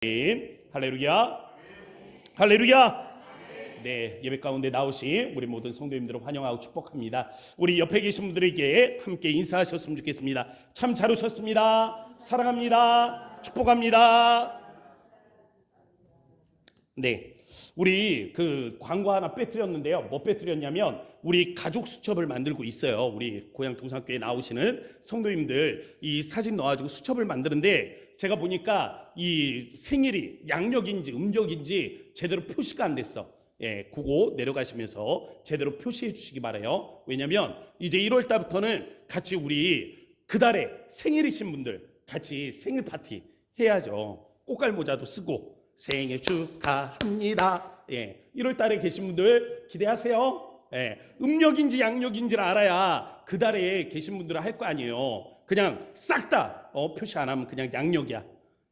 할렐루야. 할렐루야. 네, 예배 가운데 나오신 우리 모든 성도님들을 환영하고 축복합니다. 우리 옆에 계신 분들에게 함께 인사하셨으면 좋겠습니다. 참 잘 오셨습니다. 사랑합니다. 축복합니다. 네, 우리 그 광고 하나 빼뜨렸는데요. 뭐 빼뜨렸냐면 우리 가족 수첩을 만들고 있어요. 우리 고향 동산교회 나오시는 성도님들 이 사진 넣어가지고 수첩을 만드는데 제가 보니까 이 생일이 양력인지 음력인지 제대로 표시가 안 됐어. 예, 그거 내려가시면서 제대로 표시해 주시기 바라요. 왜냐면 이제 1월 달부터는 같이 우리 그달에 생일이신 분들 같이 생일 파티 해야죠. 꽃갈 모자도 쓰고 생일 축하합니다. 예, 1월 달에 계신 분들 기대하세요. 예, 음력인지 양력인지를 알아야 그 달에 계신 분들은 할 거 아니에요. 그냥 싹 다 표시 안 하면 그냥 양력이야.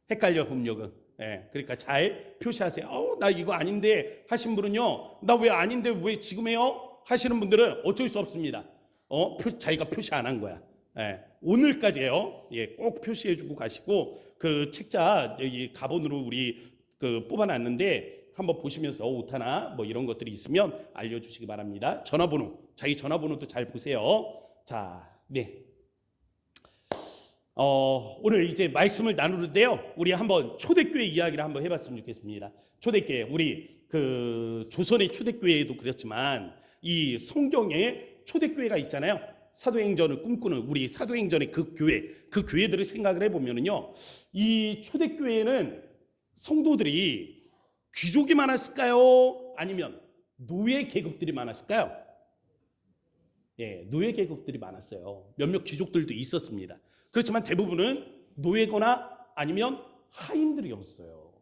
헷갈려 음력은. 예, 그러니까 잘 표시하세요. 나 이거 아닌데 하신 분은요, 나 왜 아닌데 왜 지금 해요? 하시는 분들은 어쩔 수 없습니다. 자기가 표시 안 한 거야. 예, 오늘까지예요. 예, 꼭 표시해주고 가시고 그 책자 여기 가본으로 우리 그 뽑아놨는데 한번 보시면서 오타나 뭐 이런 것들이 있으면 알려주시기 바랍니다. 전화번호, 자기 전화번호도 잘 보세요. 자, 네. 오늘 이제 말씀을 나누는데요. 우리 한번 초대교회 이야기를 한번 해봤으면 좋겠습니다. 초대교회, 우리 그 조선의 초대교회도 그렇지만 이 성경에 초대교회가 있잖아요. 사도행전을 꿈꾸는 우리 사도행전의 그 교회들을 생각을 해보면은요, 이 초대교회는 성도들이 귀족이 많았을까요? 아니면 노예 계급들이 많았을까요? 예, 노예 계급들이 많았어요. 몇몇 귀족들도 있었습니다. 그렇지만 대부분은 노예거나 아니면 하인들이었어요.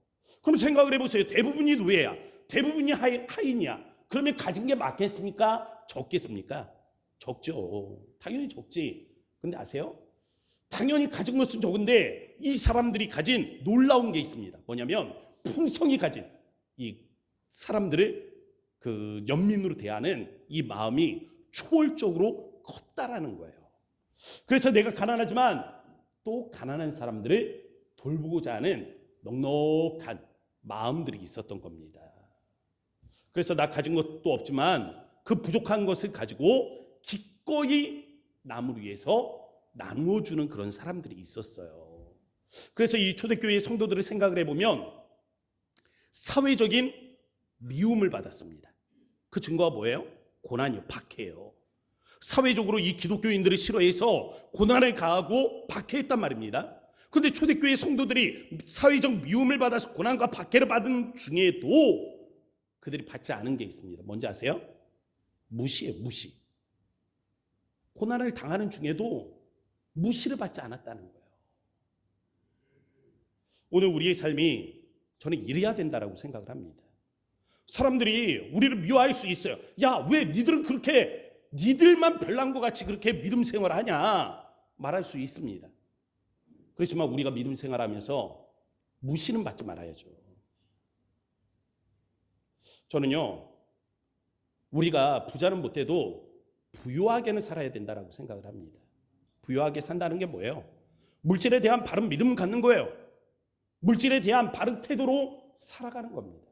그럼 생각을 해보세요. 대부분이 노예야. 대부분이 하인이야. 그러면 가진 게 많겠습니까? 적겠습니까? 적죠. 당연히 적지. 근데 아세요? 당연히 가진 것은 적은데 이 사람들이 가진 놀라운 게 있습니다. 뭐냐면 풍성이 가진 이 사람들을 그 연민으로 대하는 이 마음이 초월적으로 컸다라는 거예요. 그래서 내가 가난하지만 또 가난한 사람들을 돌보고자 하는 넉넉한 마음들이 있었던 겁니다. 그래서 나 가진 것도 없지만 그 부족한 것을 가지고 기꺼이 남을 위해서 나누어주는 그런 사람들이 있었어요. 그래서 이 초대교회의 성도들을 생각을 해보면 사회적인 미움을 받았습니다. 그 증거가 뭐예요? 고난이요, 박해예요. 사회적으로 이 기독교인들을 싫어해서 고난을 가하고 박해했단 말입니다. 그런데 초대교회 성도들이 사회적 미움을 받아서 고난과 박해를 받은 중에도 그들이 받지 않은 게 있습니다. 뭔지 아세요? 무시예요, 무시. 고난을 당하는 중에도 무시를 받지 않았다는 거예요. 오늘 우리의 삶이 저는 이래야 된다라고 생각을 합니다. 사람들이 우리를 미워할 수 있어요. 야, 왜 니들은 그렇게 니들만 별난 것 같이 그렇게 믿음 생활하냐 말할 수 있습니다. 그렇지만 우리가 믿음 생활하면서 무시는 받지 말아야죠. 저는요, 우리가 부자는 못해도 부유하게는 살아야 된다라고 생각을 합니다. 부유하게 산다는 게 뭐예요? 물질에 대한 바른 믿음을 갖는 거예요. 물질에 대한 바른 태도로 살아가는 겁니다.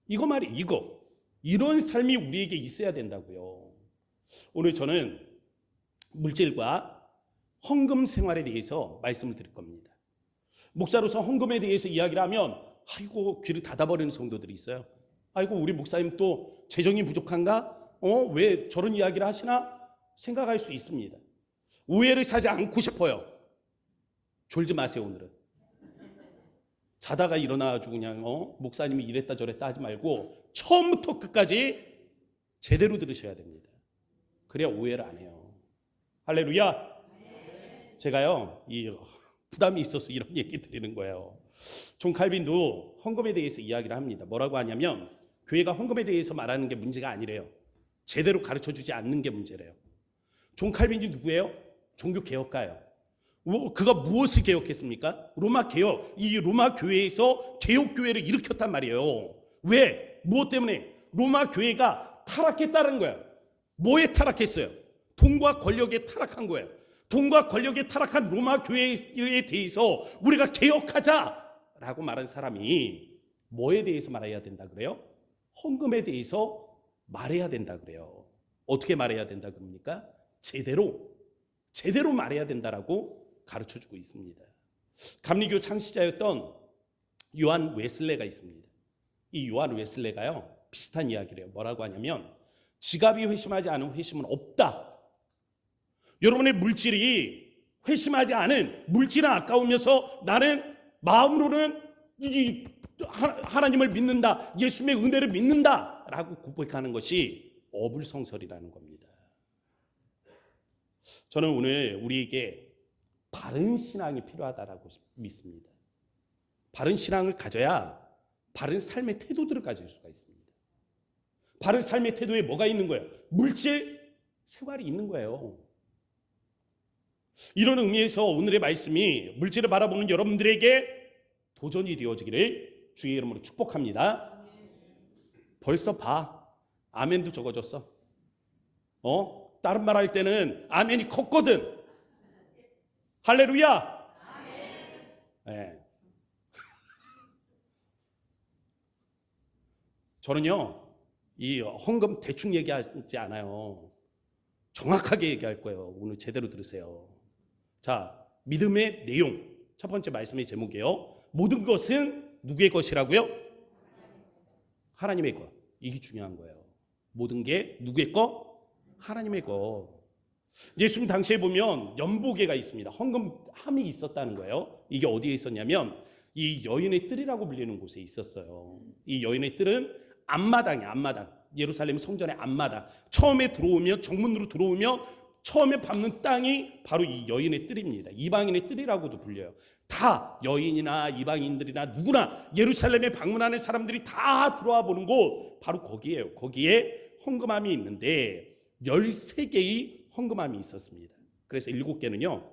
이거 말이에요. 이런 삶이 우리에게 있어야 된다고요. 오늘 저는 물질과 헌금 생활에 대해서 말씀을 드릴 겁니다. 목사로서 헌금에 대해서 이야기를 하면 아이고 귀를 닫아버리는 성도들이 있어요. 아이고 우리 목사님 또 재정이 부족한가? 왜 저런 이야기를 하시나? 생각할 수 있습니다. 오해를 사지 않고 싶어요. 졸지 마세요. 오늘은 자다가 일어나가지고 그냥 목사님이 이랬다 저랬다 하지 말고 처음부터 끝까지 제대로 들으셔야 됩니다. 그래야 오해를 안 해요. 할렐루야. 제가요 이 부담이 있어서 이런 얘기 드리는 거예요. 존 칼빈도 헌금에 대해서 이야기를 합니다. 뭐라고 하냐면 교회가 헌금에 대해서 말하는 게 문제가 아니래요. 제대로 가르쳐주지 않는 게 문제래요. 존 칼빈이 누구예요? 종교 개혁가예요. 그가 무엇을 개혁했습니까? 로마 개혁. 이 로마 교회에서 개혁 교회를 일으켰단 말이에요. 왜? 무엇 때문에? 로마 교회가 타락했다는 거예요. 뭐에 타락했어요? 돈과 권력에 타락한 거예요. 돈과 권력에 타락한 로마 교회에 대해서 우리가 개혁하자 라고 말한 사람이 뭐에 대해서 말해야 된다 그래요? 헌금에 대해서 말해야 된다 그래요. 어떻게 말해야 된다 그럽니까? 제대로 말해야 된다라고 가르쳐주고 있습니다. 감리교 창시자였던 요한 웨슬레가 있습니다. 이 요한 웨슬레가요 비슷한 이야기를 해요. 뭐라고 하냐면 지갑이 회심하지 않은 회심은 없다. 여러분의 물질이 회심하지 않은 물질은 아까우면서 나는 마음으로는 이 하나님을 믿는다, 예수님의 은혜를 믿는다 라고 고백하는 것이 어불성설이라는 겁니다. 저는 오늘 우리에게 바른 신앙이 필요하다라고 믿습니다. 바른 신앙을 가져야 바른 삶의 태도들을 가질 수가 있습니다. 바른 삶의 태도에 뭐가 있는 거예요? 물질 생활이 있는 거예요. 이런 의미에서 오늘의 말씀이 물질을 바라보는 여러분들에게 도전이 되어지기를 주의 이름으로 축복합니다. 벌써 봐. 아멘도 적어줬어. 다른 말 할 때는 아멘이 컸거든. 할렐루야. 네. 저는요 이 헌금 대충 얘기하지 않아요. 정확하게 얘기할 거예요. 오늘 제대로 들으세요. 자, 믿음의 내용 첫 번째 말씀의 제목이에요. 모든 것은 누구의 것이라고요? 하나님의 것. 이게 중요한 거예요. 모든 게 누구의 것? 하나님의 것. 예수님 당시에 보면 연보계가 있습니다. 헌금함이 있었다는 거예요. 이게 어디에 있었냐면 이 여인의 뜰이라고 불리는 곳에 있었어요. 이 여인의 뜰은 앞마당이야. 앞마당. 예루살렘 성전의 앞마당. 처음에 들어오면 정문으로 들어오면 처음에 밟는 땅이 바로 이 여인의 뜰입니다. 이방인의 뜰이라고도 불려요. 다 여인이나 이방인들이나 누구나 예루살렘에 방문하는 사람들이 다 들어와 보는 곳 바로 거기에요. 거기에 헌금함이 있는데 13개의 헌금함이 있었습니다. 그래서 7개는요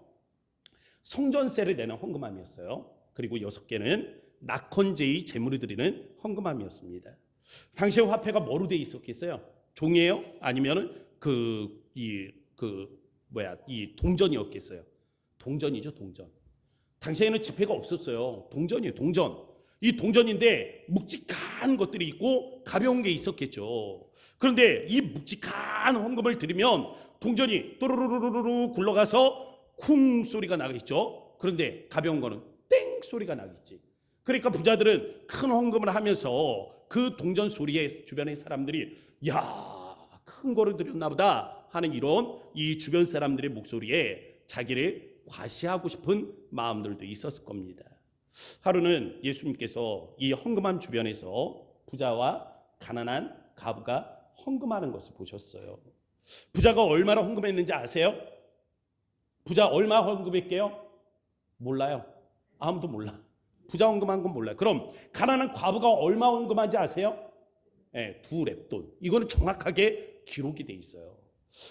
성전세를 내는 헌금함이었어요. 그리고 6개는 낙헌제의 제물을 드리는 헌금함이었습니다. 당시의 화폐가 뭐로 돼 있었겠어요? 종이에요? 아니면은 이 동전이었겠어요? 동전이죠, 동전. 당시에는 지폐가 없었어요. 동전이에요, 동전. 이 동전인데 묵직한 것들이 있고 가벼운 게 있었겠죠. 그런데 이 묵직한 헌금을 드리면 동전이 또르르르르 굴러가서 쿵 소리가 나겠죠. 그런데 가벼운 거는 땡 소리가 나겠지. 그러니까 부자들은 큰 헌금을 하면서 그 동전 소리에 주변의 사람들이 야, 큰 거를 드렸나 보다 하는 이런 이 주변 사람들의 목소리에 자기를 과시하고 싶은 마음들도 있었을 겁니다. 하루는 예수님께서 이 헌금함 주변에서 부자와 가난한 과부가 헌금하는 것을 보셨어요. 부자가 얼마나 헌금했는지 아세요? 부자 얼마 헌금했게요? 몰라요. 아무도 몰라. 부자 헌금한 건 몰라요. 그럼 가난한 과부가 얼마 헌금한지 아세요? 네, 2렙돈. 이거는 정확하게 기록이 돼 있어요.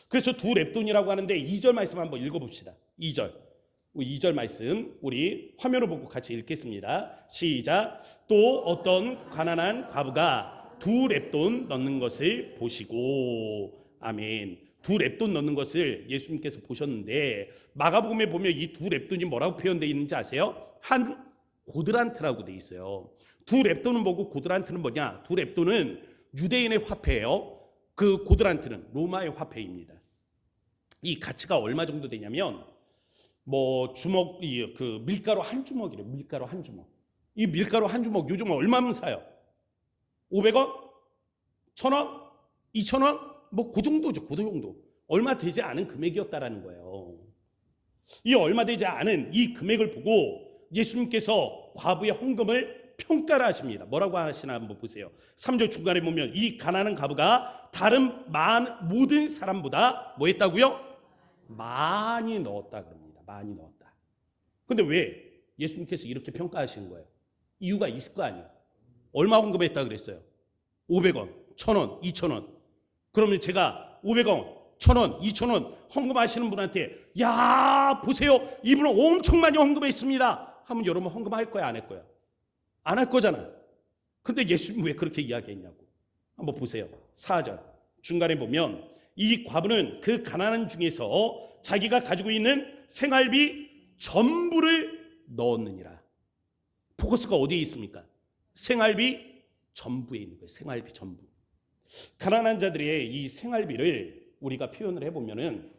그래서 2렙돈이라고 하는데 2절 말씀 한번 읽어봅시다. 2절 말씀 우리 화면을 보고 같이 읽겠습니다. 시작. 또 어떤 가난한 과부가 2렙돈 넣는 것을 보시고, 아멘. 2렙돈 넣는 것을 예수님께서 보셨는데 마가복음에 보면 이 2렙돈이 뭐라고 표현되어 있는지 아세요? 한 고드란트라고 돼 있어요. 2렙돈은 뭐고 고드란트는 뭐냐? 2렙돈은 유대인의 화폐예요. 그 고드란트는 로마의 화폐입니다. 이 가치가 얼마 정도 되냐면 뭐 주먹 그 밀가루 한 주먹이래요. 밀가루 한 주먹. 이 밀가루 한 주먹 요즘 얼마면 사요? 500원? 1000원? 2000원? 뭐 그 정도죠. 그 정도. 얼마 되지 않은 금액이었다라는 거예요. 이 얼마 되지 않은 이 금액을 보고 예수님께서 과부의 헌금을 평가를 하십니다. 뭐라고 하시나 한번 보세요. 3절 중간에 보면 이 가난한 과부가 다른 모든 사람보다 뭐 했다고요? 많이 넣었다 그럽니다. 많이 넣었다. 근데 왜 예수님께서 이렇게 평가하시는 거예요? 이유가 있을 거 아니에요. 얼마 헌금했다 그랬어요? 500원, 1000원, 2000원. 그러면 제가 500원, 1000원, 2000원 헌금하시는 분한테 야 보세요 이분은 엄청 많이 헌금했습니다 하면 여러분 헌금할 거야 안 할 거야? 안 할 거잖아. 근데 예수님 왜 그렇게 이야기했냐고. 한번 보세요. 4절 중간에 보면 이 과부는 그 가난한 중에서 자기가 가지고 있는 생활비 전부를 넣었느니라. 포커스가 어디에 있습니까? 생활비 전부에 있는 거예요. 생활비 전부. 가난한 자들의 이 생활비를 우리가 표현을 해보면은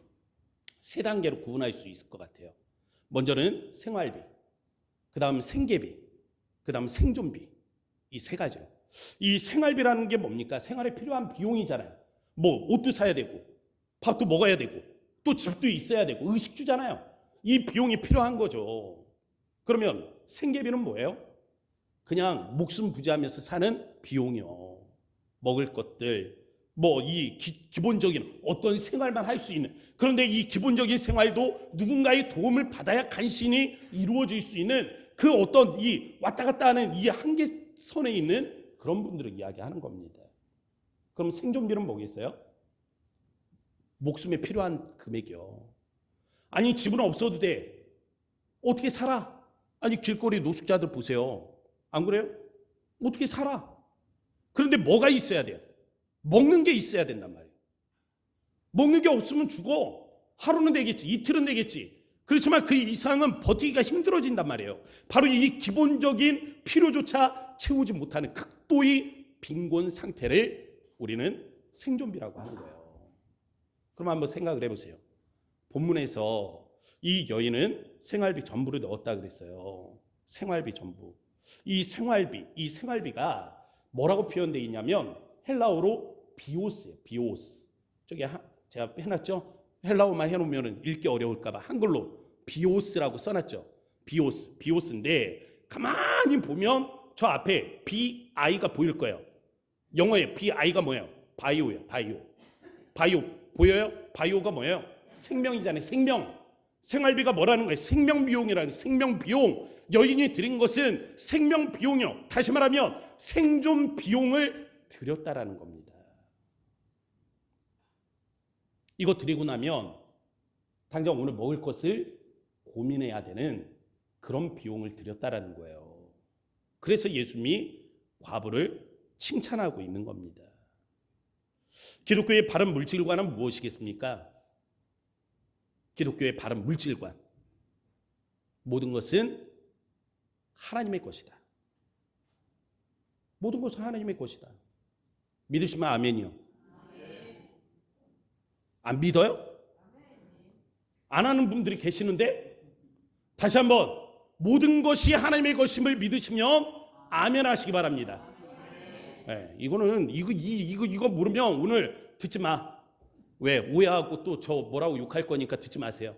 세 단계로 구분할 수 있을 것 같아요. 먼저는 생활비, 그 다음 생계비, 그 다음 생존비. 이 세 가지요. 이 생활비라는 게 뭡니까? 생활에 필요한 비용이잖아요. 뭐 옷도 사야 되고 밥도 먹어야 되고 또 집도 있어야 되고 의식주잖아요. 이 비용이 필요한 거죠. 그러면 생계비는 뭐예요? 그냥 목숨 부지하면서 사는 비용이요. 먹을 것들, 뭐 이 기본적인 어떤 생활만 할 수 있는. 그런데 이 기본적인 생활도 누군가의 도움을 받아야 간신히 이루어질 수 있는 그 어떤 이 왔다 갔다 하는 이 한계선에 있는 그런 분들을 이야기하는 겁니다. 그럼 생존비는 뭐겠어요? 목숨에 필요한 금액이요. 아니 집은 없어도 돼. 어떻게 살아? 아니 길거리 노숙자들 보세요. 안 그래요? 어떻게 살아? 그런데 뭐가 있어야 돼요? 먹는 게 있어야 된단 말이에요. 먹는 게 없으면 죽어. 하루는 되겠지, 이틀은 되겠지. 그렇지만 그 이상은 버티기가 힘들어진단 말이에요. 바로 이 기본적인 필요조차 채우지 못하는 극도의 빈곤 상태를 우리는 생존비라고 하는 거예요. 그럼 한번 생각을 해보세요. 본문에서 이 여인은 생활비 전부를 넣었다 그랬어요. 생활비 전부. 이 생활비가 뭐라고 표현되어 있냐면 헬라어로 비오스예요. 비오스. 저기 제가 해놨죠? 헬라어만 해놓으면 읽기 어려울까 봐 한글로 비오스라고 써놨죠. 비오스인데 가만히 보면 저 앞에 BI가 보일 거예요. 영어에 BI가 뭐예요? 바이오예요. 바이오 보여요? 바이오가 뭐예요? 생명이잖아요. 생명. 생활비가 뭐라는 거예요? 생명비용이라는 생명비용. 여인이 드린 것은 생명비용이요. 다시 말하면 생존비용을 드렸다라는 겁니다. 이거 드리고 나면 당장 오늘 먹을 것을 고민해야 되는 그런 비용을 드렸다라는 거예요. 그래서 예수님이 과부를 칭찬하고 있는 겁니다. 기독교의 바른 물질관은 무엇이겠습니까? 기독교의 바른 물질관. 모든 것은 하나님의 것이다. 모든 것은 하나님의 것이다. 믿으시면 아멘이요. 안 믿어요? 안 하는 분들이 계시는데 다시 한번 모든 것이 하나님의 것임을 믿으시면 아멘 하시기 바랍니다. 네, 이거 모르면 오늘 듣지 마. 왜? 오해하고 또 저 뭐라고 욕할 거니까 듣지 마세요.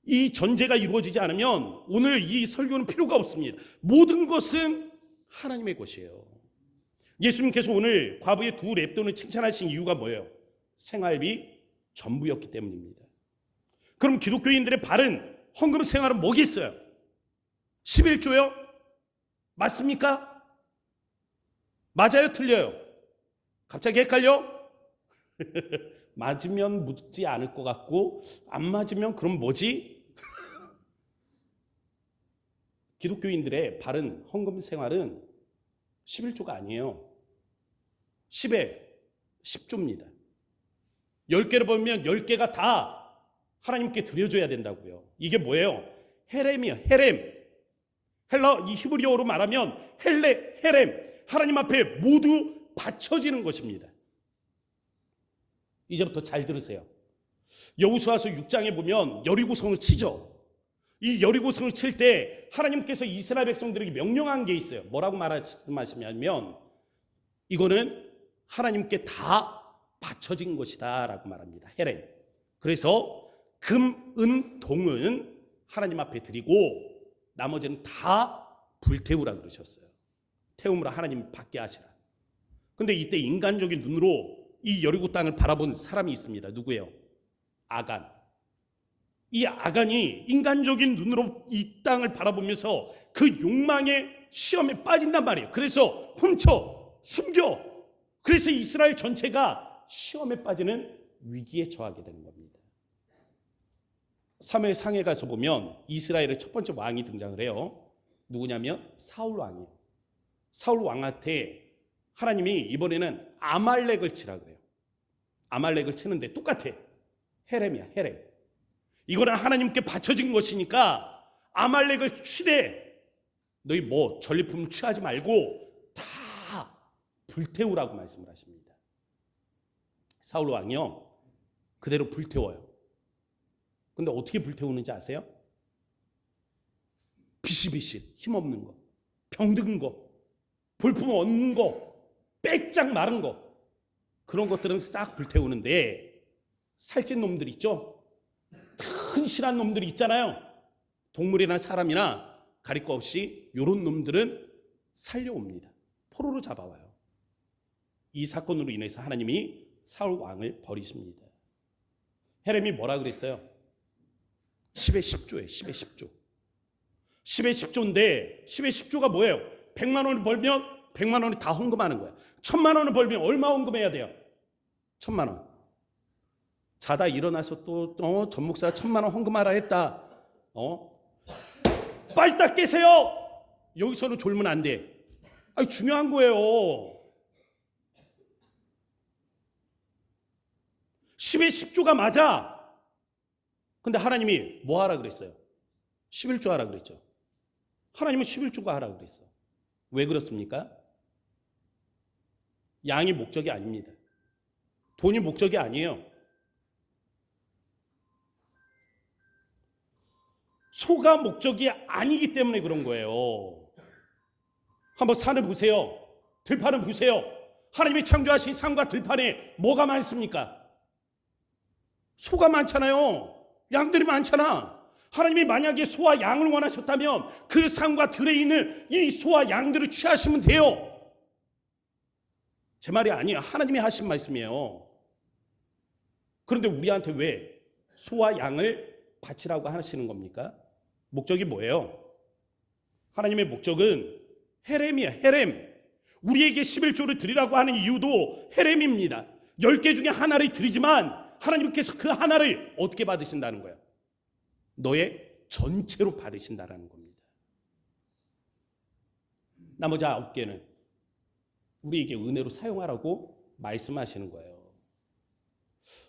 이 전제가 이루어지지 않으면 오늘 이 설교는 필요가 없습니다. 모든 것은 하나님의 것이에요. 예수님께서 오늘 과부의 두 랩돈을 칭찬하신 이유가 뭐예요? 생활비 전부였기 때문입니다. 그럼 기독교인들의 바른 헌금 생활은 뭐겠어요? 11조요? 맞습니까? 맞아요? 틀려요? 갑자기 헷갈려? 맞으면 묻지 않을 것 같고 안 맞으면 그럼 뭐지? 기독교인들의 바른 헌금 생활은 11조가 아니에요. 10에 10조입니다. 10개를 보면 10개가 다 하나님께 드려줘야 된다고요. 이게 뭐예요? 헤렘이에요. 헤렘. 헬라 이 히브리어로 말하면 헤렘. 하나님 앞에 모두 바쳐지는 것입니다. 이제부터 잘 들으세요. 여호수아서 6장에 보면 여리고성을 치죠. 이 여리고성을 칠 때 하나님께서 이스라엘 백성들에게 명령한 게 있어요. 뭐라고 말씀하시냐면 이거는 하나님께 다 바쳐진 것이다 라고 말합니다. 헤렘. 그래서 금, 은, 동은 하나님 앞에 드리고 나머지는 다 불태우라 그러셨어요. 태움으로 하나님 받게 하시라. 근데 이때 인간적인 눈으로 이 여리고 땅을 바라본 사람이 있습니다. 누구예요? 아간. 이 아간이 인간적인 눈으로 이 땅을 바라보면서 그 욕망의 시험에 빠진단 말이에요. 그래서 훔쳐, 숨겨. 그래서 이스라엘 전체가 시험에 빠지는 위기에 처하게 되는 겁니다. 사무엘 상에 가서 보면 이스라엘의 첫 번째 왕이 등장을 해요. 누구냐면 사울 왕이에요. 사울 왕한테 하나님이 이번에는 아말렉을 치라 그래요. 아말렉을 치는데 똑같아. 헤렘이야, 헤렘. 이거는 하나님께 바쳐진 것이니까 아말렉을 치되 너희 뭐 전리품을 취하지 말고 다 불태우라고 말씀을 하십니다. 사울 왕이요, 그대로 불태워요. 근데 어떻게 불태우는지 아세요? 비실비실 힘없는 거, 병든 거, 볼품 없는 거, 빼짝 마른 거, 그런 것들은 싹 불태우는데 살찐 놈들 있죠? 튼실한 놈들이 있잖아요. 동물이나 사람이나 가릴 거 없이 이런 놈들은 살려옵니다. 포로로 잡아와요. 이 사건으로 인해서 하나님이 사울 왕을 버리십니다. 헤렘이 뭐라 그랬어요? 10의 10조예요. 10의 10조. 10의 10조인데 10의 10조가 뭐예요? 100만 원을 벌면 100만 원이 다 헌금하는 거야. 1000만 원을 벌면 얼마 헌금해야 돼요? 1000만 원. 자다 일어나서 또 전 목사 1000만 원 헌금하라 했다. 빨딱 깨세요. 여기서는 졸면 안 돼. 아니, 중요한 거예요. 10의 10조가 맞아. 근데 하나님이 뭐 하라 그랬어요? 11조 하라 그랬죠. 하나님은 11조가 하라 그랬어. 왜 그렇습니까? 양이 목적이 아닙니다. 돈이 목적이 아니에요. 소가 목적이 아니기 때문에 그런 거예요. 한번 산을 보세요. 들판을 보세요. 하나님이 창조하신 산과 들판에 뭐가 많습니까? 소가 많잖아요. 양들이 많잖아. 하나님이 만약에 소와 양을 원하셨다면 그 산과 들에 있는 이 소와 양들을 취하시면 돼요. 제 말이 아니에요. 하나님이 하신 말씀이에요. 그런데 우리한테 왜 소와 양을 바치라고 하시는 겁니까? 목적이 뭐예요? 하나님의 목적은 헤렘이에요. 헤렘. 우리에게 11조를 드리라고 하는 이유도 헤렘입니다. 10개 중에 하나를 드리지만 하나님께서 그 하나를 어떻게 받으신다는 거예요? 너의 전체로 받으신다는 겁니다. 나머지 9개는 우리에게 은혜로 사용하라고 말씀하시는 거예요.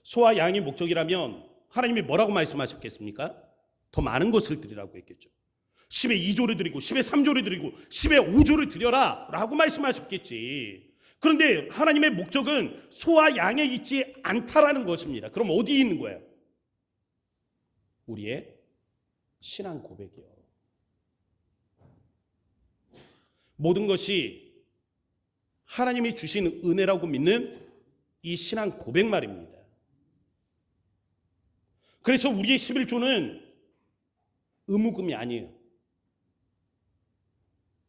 소와 양이 목적이라면 하나님이 뭐라고 말씀하셨겠습니까? 더 많은 것을 드리라고 했겠죠. 10의 2조를 드리고 10의 3조를 드리고 10의 5조를 드려라 라고 말씀하셨겠지. 그런데 하나님의 목적은 소와 양에 있지 않다라는 것입니다. 그럼 어디에 있는 거예요? 우리의 신앙 고백이요. 모든 것이 하나님이 주신 은혜라고 믿는 이 신앙 고백 말입니다. 그래서 우리의 11조는 의무금이 아니에요.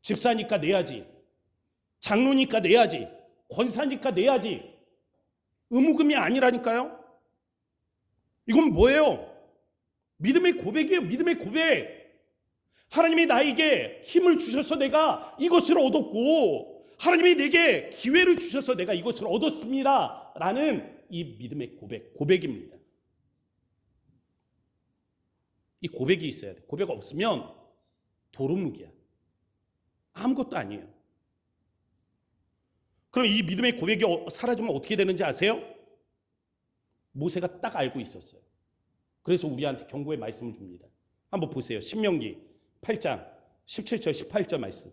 집사니까 내야지, 장로니까 내야지, 권사니까 내야지, 의무금이 아니라니까요. 이건 뭐예요? 믿음의 고백이에요. 믿음의 고백. 하나님이 나에게 힘을 주셔서 내가 이것을 얻었고, 하나님이 내게 기회를 주셔서 내가 이것을 얻었습니다 라는 이 믿음의 고백입니다. 이 고백이 있어야 돼. 고백 없으면 도루묵이야. 아무것도 아니에요. 그럼 이 믿음의 고백이 사라지면 어떻게 되는지 아세요? 모세가 딱 알고 있었어요. 그래서 우리한테 경고의 말씀을 줍니다. 한번 보세요. 신명기 8장 17절 18절 말씀.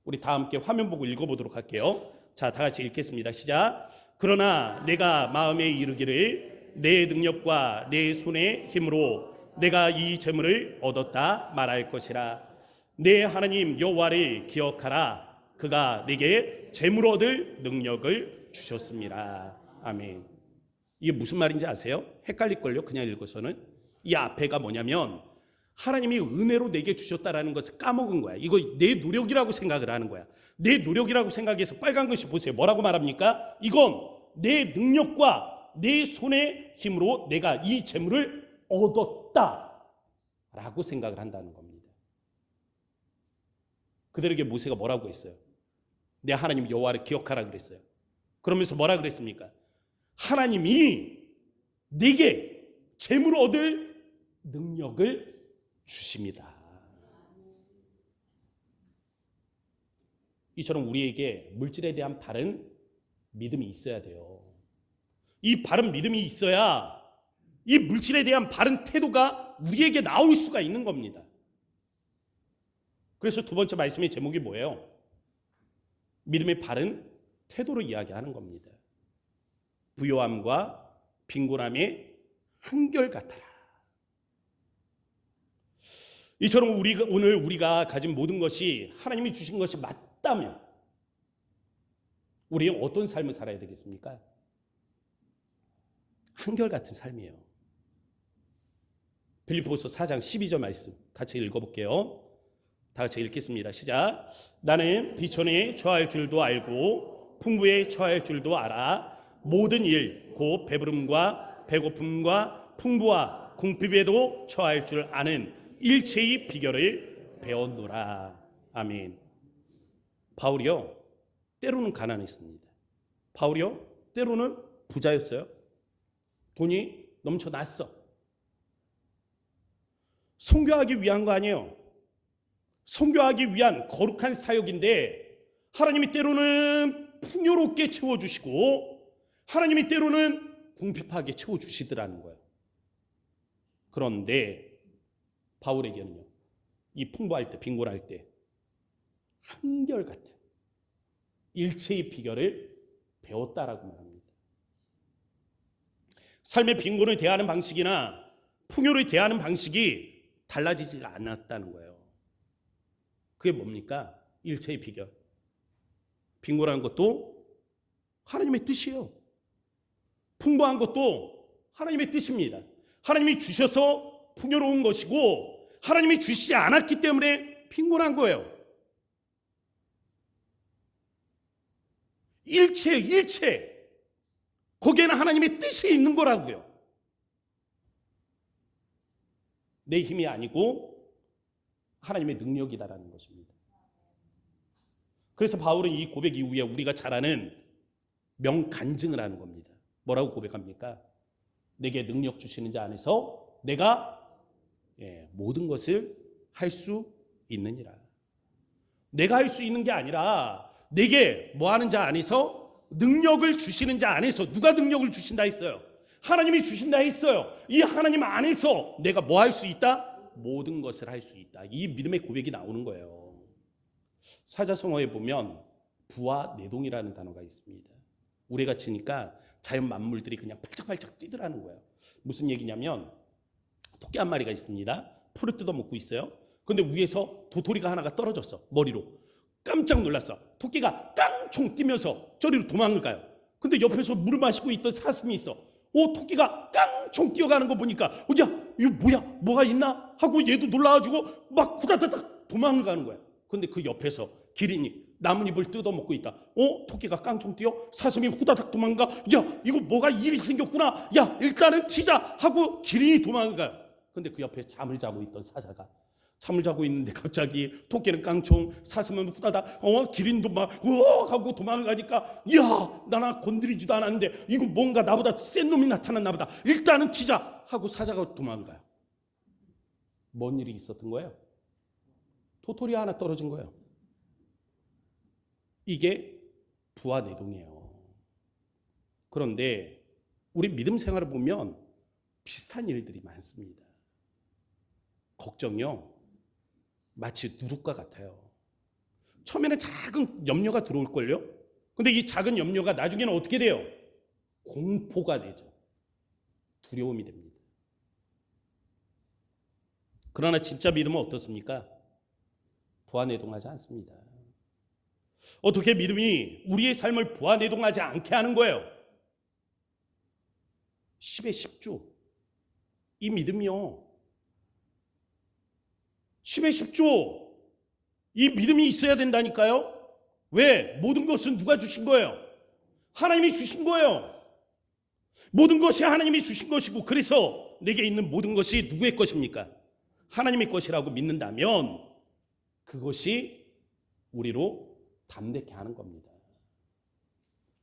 우리 다 함께 화면 보고 읽어보도록 할게요. 자, 다 같이 읽겠습니다. 시작. 그러나 내가 마음에 이르기를 내 능력과 내 손의 힘으로 내가 이 재물을 얻었다 말할 것이라. 내 하나님 여호와를 기억하라. 그가 내게 재물 얻을 능력을 주셨습니다. 아멘. 이게 무슨 말인지 아세요? 헷갈릴걸요? 그냥 읽어서는. 이 앞에가 뭐냐면 하나님이 은혜로 내게 주셨다라는 것을 까먹은 거야. 이거 내 노력이라고 생각을 하는 거야. 내 노력이라고 생각해서 빨간 글씨 보세요. 뭐라고 말합니까? 이건 내 능력과 내 손의 힘으로 내가 이 재물을 얻었다 라고 생각을 한다는 겁니다. 그들에게 모세가 뭐라고 했어요? 내 하나님 여호와를 기억하라 그랬어요. 그러면서 뭐라 그랬습니까? 하나님이 내게 재물을 얻을 능력을 주십니다. 이처럼 우리에게 물질에 대한 바른 믿음이 있어야 돼요. 이 바른 믿음이 있어야 이 물질에 대한 바른 태도가 우리에게 나올 수가 있는 겁니다. 그래서 두 번째 말씀의 제목이 뭐예요? 믿음의 바른 태도로 이야기하는 겁니다. 부요함과 빈곤함의 한결같아라. 이처럼 오늘 우리가 가진 모든 것이 하나님이 주신 것이 맞다면 우리는 어떤 삶을 살아야 되겠습니까? 한결같은 삶이에요. 빌립보서 4장 12절 말씀 같이 읽어볼게요. 다 같이 읽겠습니다. 시작. 나는 비천에 처할 줄도 알고 풍부에 처할 줄도 알아. 모든 일, 곧 배부름과 배고픔과 풍부와 궁핍에도 처할 줄 아는 일체의 비결을 배웠노라. 아멘. 바울이요, 때로는 가난했습니다. 바울이요, 때로는 부자였어요. 돈이 넘쳐났어. 선교하기 위한 거 아니에요. 선교하기 위한 거룩한 사역인데 하나님이 때로는 풍요롭게 채워주시고 하나님이 때로는 궁핍하게 채워주시더라는 거예요. 그런데 바울에게는요, 이 풍부할 때, 빈곤할 때 한결같은 일체의 비결을 배웠다라고 말합니다. 삶의 빈곤을 대하는 방식이나 풍요를 대하는 방식이 달라지지가 않았다는 거예요. 그게 뭡니까? 일체의 비결. 빈곤한 것도 하나님의 뜻이에요. 풍부한 것도 하나님의 뜻입니다. 하나님이 주셔서 풍요로운 것이고 하나님이 주시지 않았기 때문에 빈곤한 거예요. 일체 거기에는 하나님의 뜻이 있는 거라고요. 내 힘이 아니고 하나님의 능력이다라는 것입니다. 그래서 바울은 이 고백 이후에 우리가 잘 아는 명간증을 하는 겁니다. 뭐라고 고백합니까? 내게 능력 주시는 자 안에서 내가 모든 것을 할 수 있느니라. 내가 할 수 있는 게 아니라 내게 뭐 하는 자 안에서 능력을 주시는 자 안에서. 누가 능력을 주신다 했어요? 하나님이 주신다 했어요. 이 하나님 안에서 내가 뭐 할 수 있다? 모든 것을 할 수 있다. 이 믿음의 고백이 나오는 거예요. 사자성어에 보면 부와 내동이라는 단어가 있습니다. 우리가 치니까 자연 만물들이 그냥 팔짝팔짝 뛰더라는 거예요. 무슨 얘기냐면 토끼 한 마리가 있습니다. 풀을 뜯어먹고 있어요. 근데 위에서 도토리가 하나가 떨어졌어. 머리로. 깜짝 놀랐어. 토끼가 깡총 뛰면서 저리로 도망을 가요. 근데 옆에서 물을 마시고 있던 사슴이 있어. 토끼가 깡총 뛰어가는 거 보니까 야 이거 뭐야, 뭐가 있나 하고 얘도 놀라가지고 막 후다다닥 도망을 가는 거야. 근데 그 옆에서 기린이 나뭇잎을 뜯어먹고 있다. 토끼가 깡총 뛰어? 사슴이 후다닥 도망가? 야 이거 뭐가 일이 생겼구나. 야 일단은 튀자 하고 기린이 도망을 가요. 근데 그 옆에 잠을 자고 있던 사자가 잠을 자고 있는데 갑자기 토끼는 깡총, 사슴은 후다닥, 기린도 막 하고 도망을 가니까 야 나나 건드리지도 않았는데 이거 뭔가 나보다 센 놈이 나타났나 보다. 일단은 튀자 하고 사자가 도망을 가요. 뭔 일이 있었던 거예요? 도토리 하나 떨어진 거예요. 이게 부와 내동이에요. 그런데 우리 믿음 생활을 보면 비슷한 일들이 많습니다. 걱정이요, 마치 누룩과 같아요. 처음에는 작은 염려가 들어올걸요? 근데 이 작은 염려가 나중에는 어떻게 돼요? 공포가 되죠. 두려움이 됩니다. 그러나 진짜 믿음은 어떻습니까? 부하내동하지 않습니다. 어떻게 믿음이 우리의 삶을 부하내동하지 않게 하는 거예요? 10의 10조. 이 믿음이요, 10의 10조. 이 믿음이 있어야 된다니까요. 왜? 모든 것은 누가 주신 거예요? 하나님이 주신 거예요. 모든 것이 하나님이 주신 것이고, 그래서 내게 있는 모든 것이 누구의 것입니까? 하나님의 것이라고 믿는다면 그것이 우리로 담대케 하는 겁니다.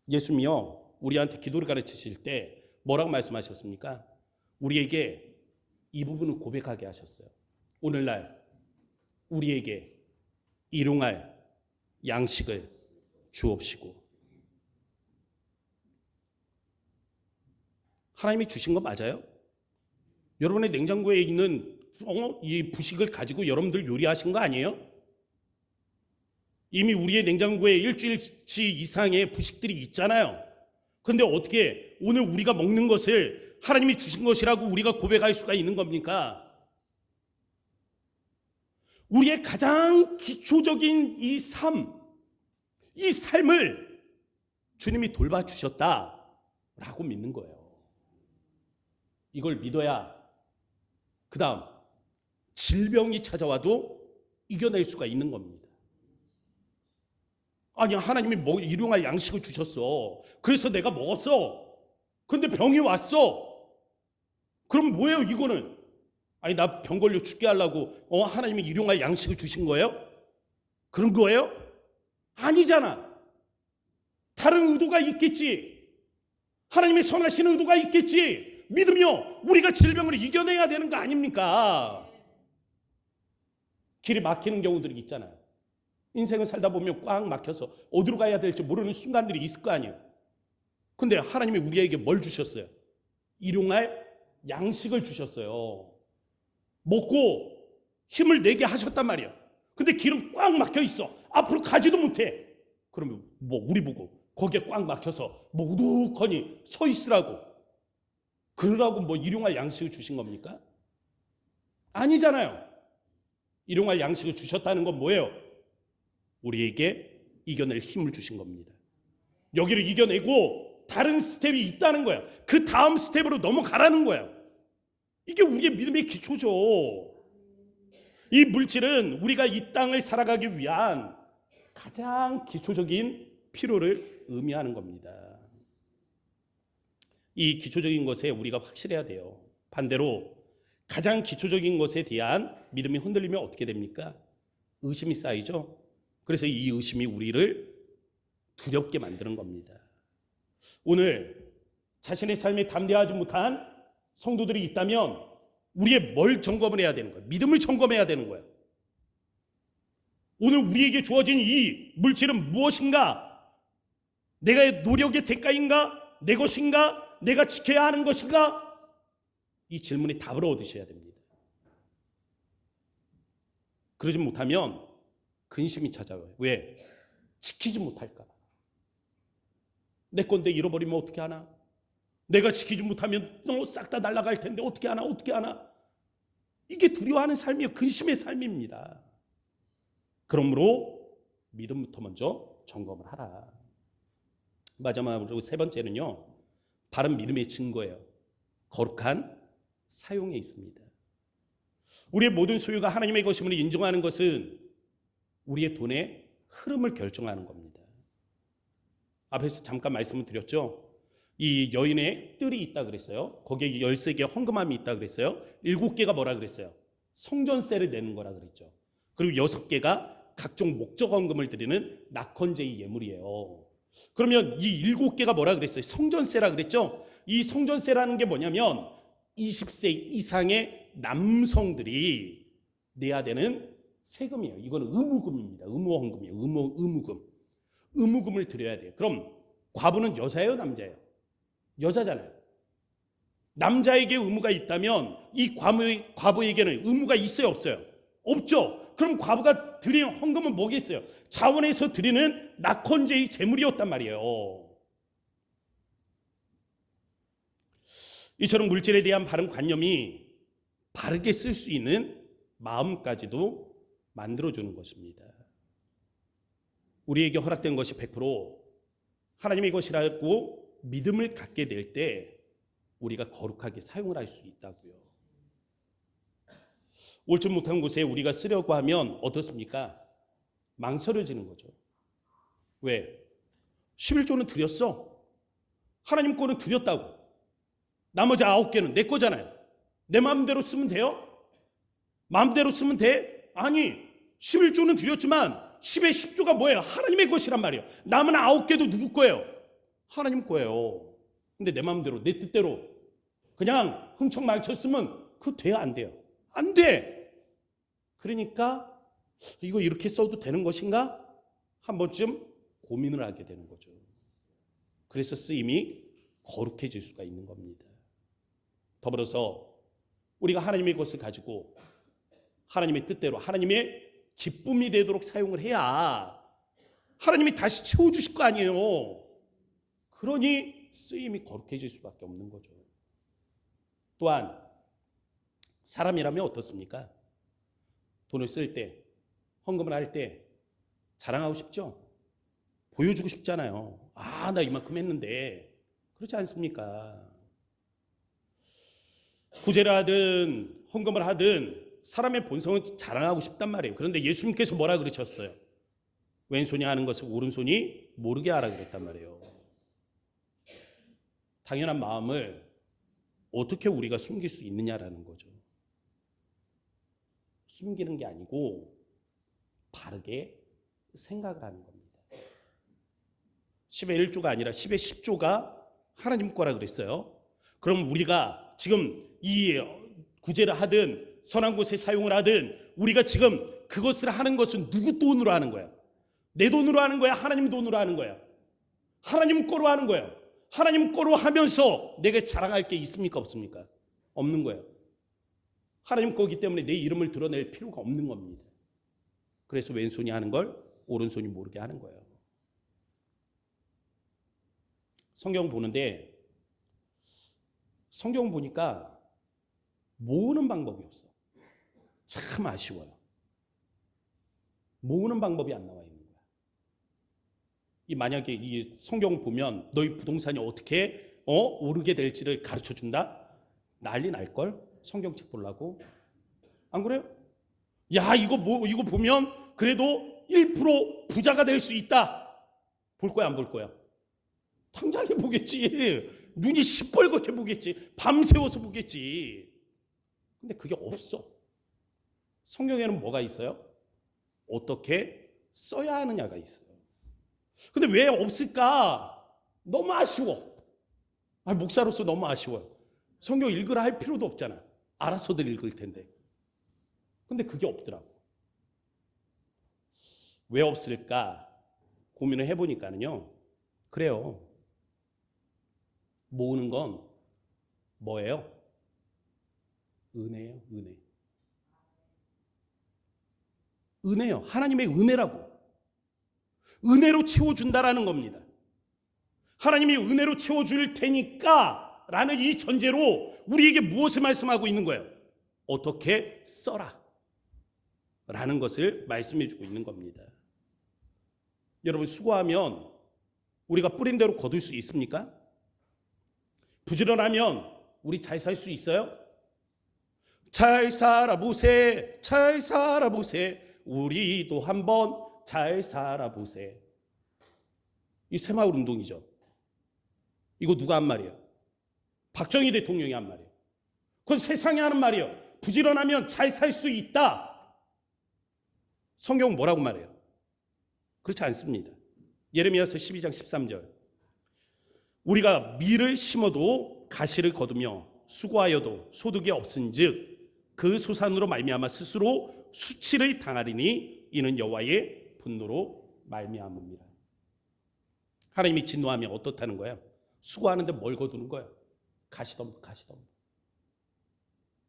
예수님이요, 우리한테 기도를 가르치실 때 뭐라고 말씀하셨습니까? 우리에게 이 부분을 고백하게 하셨어요. 오늘날 우리에게 일용할 양식을 주옵시고. 하나님이 주신 거 맞아요? 여러분의 냉장고에 있는 이 부식을 가지고 여러분들 요리하신 거 아니에요? 이미 우리의 냉장고에 일주일치 이상의 부식들이 있잖아요. 근데 어떻게 오늘 우리가 먹는 것을 하나님이 주신 것이라고 우리가 고백할 수가 있는 겁니까? 우리의 가장 기초적인 이 삶을 주님이 돌봐주셨다라고 믿는 거예요. 이걸 믿어야 그 다음 질병이 찾아와도 이겨낼 수가 있는 겁니다. 아니, 하나님이 일용할 양식을 주셨어. 그래서 내가 먹었어. 근데 병이 왔어. 그럼 뭐예요 이거는? 아니, 나 병 걸려 죽게 하려고 하나님이 일용할 양식을 주신 거예요? 그런 거예요? 아니잖아. 다른 의도가 있겠지. 하나님의 선하신 의도가 있겠지. 믿으며 우리가 질병을 이겨내야 되는 거 아닙니까? 길이 막히는 경우들이 있잖아요. 인생을 살다 보면 꽉 막혀서 어디로 가야 될지 모르는 순간들이 있을 거 아니에요. 근데 하나님이 우리에게 뭘 주셨어요? 일용할 양식을 주셨어요. 먹고 힘을 내게 하셨단 말이에요. 근데 길은 꽉 막혀 있어. 앞으로 가지도 못해. 그러면 우리 보고 거기에 꽉 막혀서 우두커니 서 있으라고, 그러라고 일용할 양식을 주신 겁니까? 아니잖아요. 일용할 양식을 주셨다는 건 뭐예요? 우리에게 이겨낼 힘을 주신 겁니다. 여기를 이겨내고 다른 스텝이 있다는 거예요. 그 다음 스텝으로 넘어가라는 거예요. 이게 우리의 믿음의 기초죠. 이 물질은 우리가 이 땅을 살아가기 위한 가장 기초적인 필요를 의미하는 겁니다. 이 기초적인 것에 우리가 확실해야 돼요. 반대로 가장 기초적인 것에 대한 믿음이 흔들리면 어떻게 됩니까? 의심이 쌓이죠. 그래서 이 의심이 우리를 두렵게 만드는 겁니다. 오늘 자신의 삶에 담대하지 못한 성도들이 있다면 우리의 뭘 점검을 해야 되는 거예요? 믿음을 점검해야 되는 거예요. 오늘 우리에게 주어진 이 물질은 무엇인가? 내가 노력의 대가인가? 내 것인가? 내가 지켜야 하는 것인가? 이 질문에 답을 얻으셔야 됩니다. 그러지 못하면 근심이 찾아와요. 왜? 지키지 못할까? 내 건데 잃어버리면 어떻게 하나? 내가 지키지 못하면 싹 다 날아갈 텐데 어떻게 하나? 어떻게 하나? 이게 두려워하는 삶이에요. 근심의 삶입니다. 그러므로 믿음부터 먼저 점검을 하라. 마지막으로 세 번째는요, 바른 믿음의 증거예요. 거룩한 사용에 있습니다. 우리의 모든 소유가 하나님의 것임을 인정하는 것은 우리의 돈의 흐름을 결정하는 겁니다. 앞에서 잠깐 말씀을 드렸죠. 이 여인의 뜰이 있다 그랬어요. 거기에 13개 헌금함이 있다 그랬어요. 7개가 뭐라 그랬어요? 성전세를 내는 거라 그랬죠. 그리고 6개가 각종 목적 헌금을 드리는 낙헌제의 예물이에요. 그러면 이 7개가 뭐라 그랬어요? 성전세라 그랬죠. 이 성전세라는 게 뭐냐면 20세 이상의 남성들이 내야 되는 세금이에요. 이거는 의무금입니다. 의무헌금이에요. 의무금. 의무금을 드려야 돼요. 그럼 과부는 여자예요, 남자예요? 여자잖아요. 남자에게 의무가 있다면 이 과부에게는 의무가 있어요, 없어요? 없죠. 그럼 과부가 드린 헌금은 뭐겠어요? 자원에서 드리는 낙헌제의 제물이었단 말이에요. 이처럼 물질에 대한 바른 관념이 바르게 쓸 수 있는 마음까지도 만들어주는 것입니다. 우리에게 허락된 것이 100% 하나님의 것이라고 믿음을 갖게 될 때 우리가 거룩하게 사용을 할 수 있다고요. 옳지 못한 곳에 우리가 쓰려고 하면 어떻습니까? 망설여지는 거죠. 왜? 11조는 드렸어. 하나님 거는 드렸다고. 나머지 9개는 내 거잖아요. 내 마음대로 쓰면 돼요? 마음대로 쓰면 돼? 아니, 11조는 드렸지만 10의 10조가 뭐예요? 하나님의 것이란 말이에요. 남은 9개도 누구 거예요? 하나님 거예요. 근데 내 마음대로, 내 뜻대로 그냥 흥청망쳤으면 그거 돼요? 안 돼요? 안 돼. 그러니까 이거 이렇게 써도 되는 것인가? 한 번쯤 고민을 하게 되는 거죠. 그래서 쓰임이 거룩해질 수가 있는 겁니다. 더불어서 우리가 하나님의 것을 가지고 하나님의 뜻대로 하나님의 기쁨이 되도록 사용을 해야 하나님이 다시 채워주실 거 아니에요. 그러니 쓰임이 거룩해질 수밖에 없는 거죠. 또한 사람이라면 어떻습니까? 돈을 쓸 때, 헌금을 할 때 자랑하고 싶죠? 보여주고 싶잖아요. 아, 나 이만큼 했는데. 그렇지 않습니까? 구제를 하든 헌금을 하든 사람의 본성은 자랑하고 싶단 말이에요. 그런데 예수님께서 뭐라 그러셨어요? 왼손이 하는 것을 오른손이 모르게 하라 그랬단 말이에요. 당연한 마음을 어떻게 우리가 숨길 수 있느냐라는 거죠. 숨기는 게 아니고 바르게 생각을 하는 겁니다. 10의 1조가 아니라 10의 10조가 하나님 거라 그랬어요. 그럼 우리가 지금 이 구제를 하든 선한 곳에 사용을 하든 우리가 지금 그것을 하는 것은 누구 돈으로 하는 거야? 내 돈으로 하는 거야? 하나님 돈으로 하는 거야? 하나님 거로 하는 거야. 하나님 거로 하면서 내가 자랑할 게 있습니까? 없습니까? 없는 거예요. 하나님 거기 때문에 내 이름을 드러낼 필요가 없는 겁니다. 그래서 왼손이 하는 걸 오른손이 모르게 하는 거예요. 성경 보는데 성경 보니까 모으는 방법이 없어. 참 아쉬워요. 모으는 방법이 안 나와 있는 거야. 만약에 이 성경 보면 너희 부동산이 어떻게 오르게 될지를 가르쳐 준다? 난리 날걸? 성경책 보려고. 안 그래요? 야, 이거 보면 그래도 1% 부자가 될 수 있다. 볼 거야, 안 볼 거야? 당장에 보겠지. 눈이 시뻘겋게 보겠지. 밤새워서 보겠지. 근데 그게 없어. 성경에는 뭐가 있어요? 어떻게 써야 하느냐가 있어요. 근데 왜 없을까? 너무 아쉬워. 목사로서 너무 아쉬워요. 성경 읽으라 할 필요도 없잖아. 알아서들 읽을 텐데. 근데 그게 없더라고. 왜 없을까? 고민을 해보니까는요. 그래요. 모으는 건 뭐예요? 은혜예요, 은혜. 은혜요. 하나님의 은혜라고. 은혜로 채워준다라는 겁니다. 하나님이 은혜로 채워줄 테니까 라는 이 전제로 우리에게 무엇을 말씀하고 있는 거예요? 어떻게 써라 라는 것을 말씀해 주고 있는 겁니다. 여러분, 수고하면 우리가 뿌린 대로 거둘 수 있습니까? 부지런하면 우리 잘 살 수 있어요? 잘 살아보세, 잘 살아보세, 우리도 한번 잘 살아보세. 이 새마을 운동이죠. 이거 누가 한 말이에요? 박정희 대통령이 한 말이에요. 그건 세상이 하는 말이에요. 부지런하면 잘 살 수 있다. 성경은 뭐라고 말해요? 그렇지 않습니다. 예레미야서 12장 13절. 우리가 밀을 심어도 가시를 거두며 수고하여도 소득이 없은즉 그 소산으로 말미암아 스스로 수치를 당하리니 이는 여호와의 분노로 말미암음이라. 하나님이 진노하면 어떻다는 거예요? 수고하는데 뭘 거두는 거예요? 가시덤불.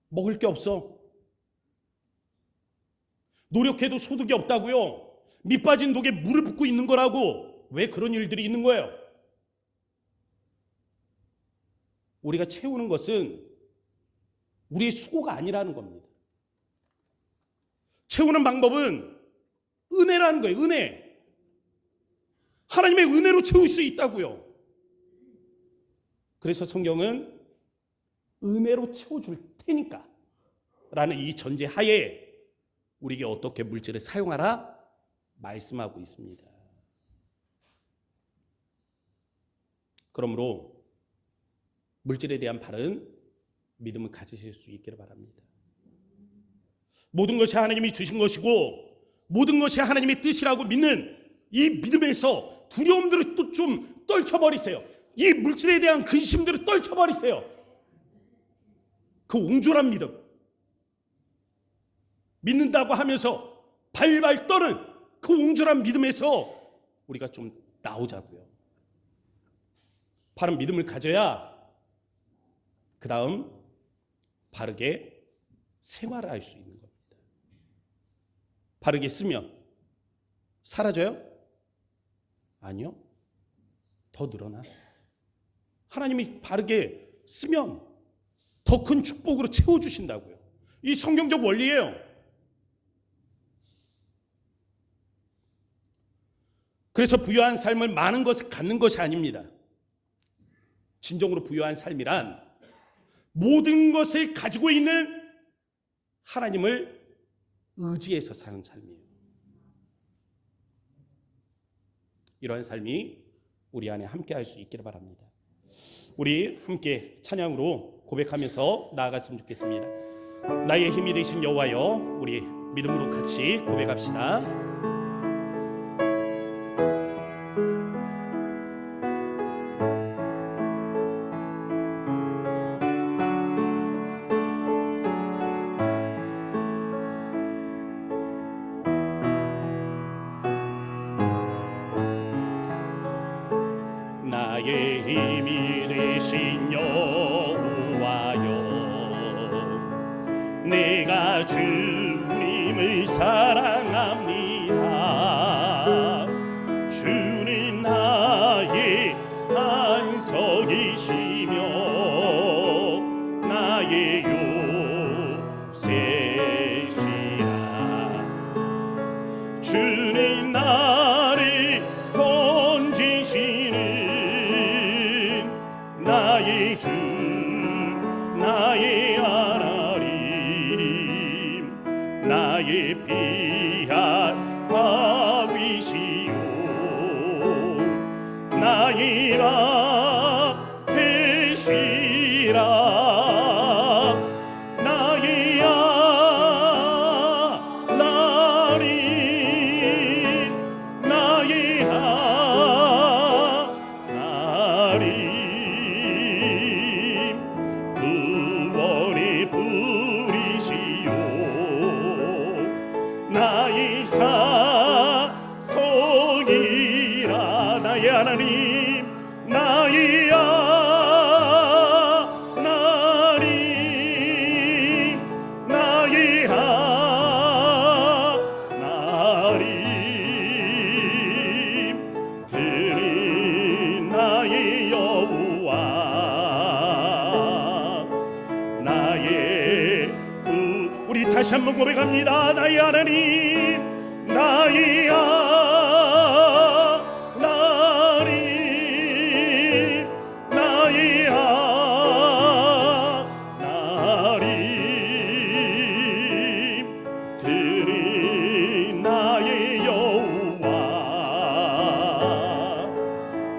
먹을 게 없어. 노력해도 소득이 없다고요. 밑 빠진 독에 물을 붓고 있는 거라고. 왜 그런 일들이 있는 거예요? 우리가 채우는 것은 우리의 수고가 아니라는 겁니다. 채우는 방법은 은혜라는 거예요. 은혜. 하나님의 은혜로 채울 수 있다고요. 그래서 성경은 은혜로 채워줄 테니까 라는 이 전제 하에 우리에게 어떻게 물질을 사용하라 말씀하고 있습니다. 그러므로 물질에 대한 바른 믿음을 가지실 수 있기를 바랍니다. 모든 것이 하나님이 주신 것이고 모든 것이 하나님의 뜻이라고 믿는 이 믿음에서 두려움들을 또 좀 떨쳐버리세요. 이 물질에 대한 근심들을 떨쳐버리세요. 그 옹졸한 믿음, 믿는다고 하면서 발발 떠는 그 옹졸한 믿음에서 우리가 좀 나오자고요. 바른 믿음을 가져야 그 다음 바르게 생활을 할 수 있는 겁니다. 바르게 쓰면 사라져요? 아니요. 더 늘어나. 하나님이 바르게 쓰면 더 큰 축복으로 채워주신다고요. 이 성경적 원리예요. 그래서 부유한 삶을 많은 것을 갖는 것이 아닙니다. 진정으로 부유한 삶이란 모든 것을 가지고 있는 하나님을 의지해서 사는 삶이에요. 이러한 삶이 우리 안에 함께 할 수 있기를 바랍니다. 우리 함께 찬양으로 고백하면서 나아갔으면 좋겠습니다. 나의 힘이 되신 여호와여, 우리 믿음으로 같이 고백합시다. 나의 힘이 되신 여호와여, 내가 주님을 사랑합니다. 주는 나의 반석이시며 나의 요새시라. 주는 나를 건지시는 나의 주, 나의 하나님, 나의 피한 바위시요, 나의 앞에시라. 나의 하나님, 나의 하나님, 구원의 뿌리시요, 나의 사성이라. 나의 하나님, 나의 하나님, 나의 하나님, 그는 나의 여호와, 나의 우리 다시 한번 고백합니다. 나의 하나님, 나의 하나님, 나의 하나님, 그는 나의 여호와,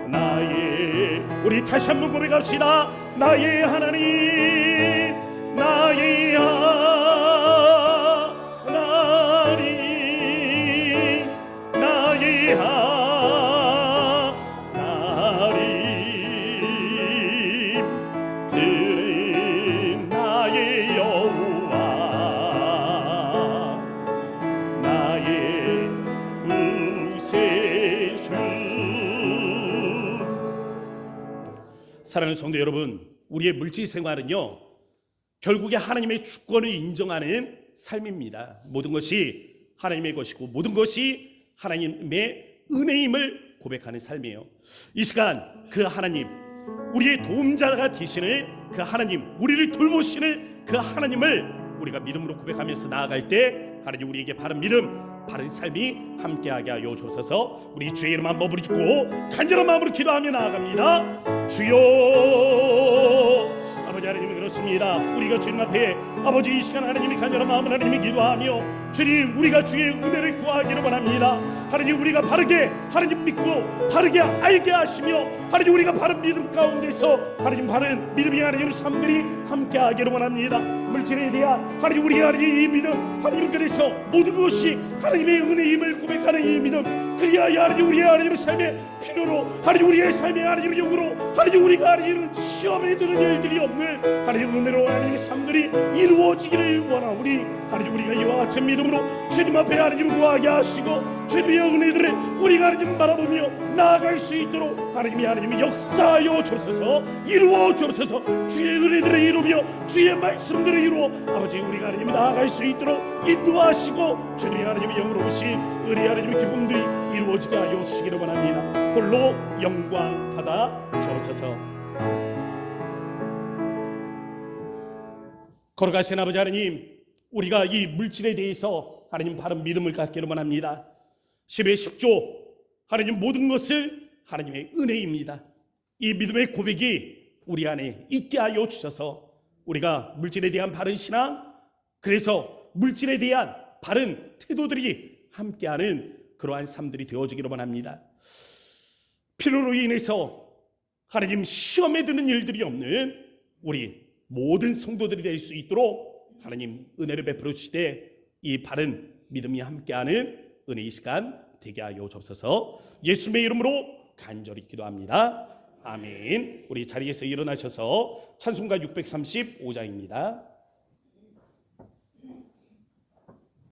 나의 우리 다시 한번 고백합시다. 나의 하나님, 나의 하나님, 나의 하나님, 그는 나의 여호와, 나의 구세주. 사랑하는 성도 여러분, 우리의 물질 생활은요, 결국에 하나님의 주권을 인정하는 삶입니다. 모든 것이 하나님의 것이고 모든 것이 하나님의 은혜임을 고백하는 삶이에요. 이 시간 그 하나님, 우리의 도움자가 되시는 그 하나님, 우리를 돌보시는 그 하나님을 우리가 믿음으로 고백하면서 나아갈 때 하나님 우리에게 바른 믿음, 바른 삶이 함께하게 하여 주옵소서. 우리 주의 이름 한번 부르짖고 간절한 마음으로 기도하며 나아갑니다. 주여, 아버지 하나님, 그렇습니다. 우리가 주님 앞에 아버지 이 시간 하나님이 간절한 마음을 하나님이 기도하며 주님, 우리가 주의 은혜를 구하기를 원합니다. 하나님, 우리가 바르게 하나님 믿고 바르게 알게 하시며 하나님 우리가 바른 믿음 가운데서 하나님 바른 믿음이 하나님의 삶들이 함께하기를 원합니다. 물질에 대한 하나님 우리가 하나님 이 믿음, 하나님 그래서 모든 것이 하나님의 은혜임을 고백하는 이 믿음, 그리하여 하나님 우리의 하나님의 삶의 필요로 하나님 우리의 삶의 하나님의 욕으로 하나님 우리가 하나님 시험에 드는 일들이 없는 하나님 은혜로 하나님의 삶들이 이루어지기를 원하오니 하나님 우리가 이와 같은 믿음으로 주님 앞에 하나님 구하게 하시고 주님의 은혜들을 우리가 하나님 바라보며 나아갈 수 있도록 하나님이 하나님이 역사하여 주소서, 이루어 주소서. 주의 은혜들을 이루며 주의 말씀들을 이루어 아버지 우리가 하나님 나아갈 수 있도록 인도하시고 주님이 하나님의 영으로 오신 은혜 하나님의 기쁨들이 이루어지게 하여 주시기를 원합니다. 홀로 영광 받아 주옵소서. 걸어가신 아버지 하나님, 우리가 이 물질에 대해서 하나님 바른 믿음을 갖기를 원합니다. 10의 10조 하나님 모든 것을 하나님의 은혜입니다. 이 믿음의 고백이 우리 안에 있게 하여 주셔서 우리가 물질에 대한 바른 신앙, 그래서 물질에 대한 바른 태도들이 함께하는 그러한 삶들이 되어지기를 원합니다. 필요로 인해서 하나님 시험에 드는 일들이 없는 우리 모든 성도들이 될 수 있도록 하나님 은혜를 베풀어 주시되 이 바른 믿음이 함께하는 은혜의 시간 되게 하여 주옵소서. 예수님의 이름으로 간절히 기도합니다. 아멘. 우리 자리에서 일어나셔서 찬송가 635장입니다.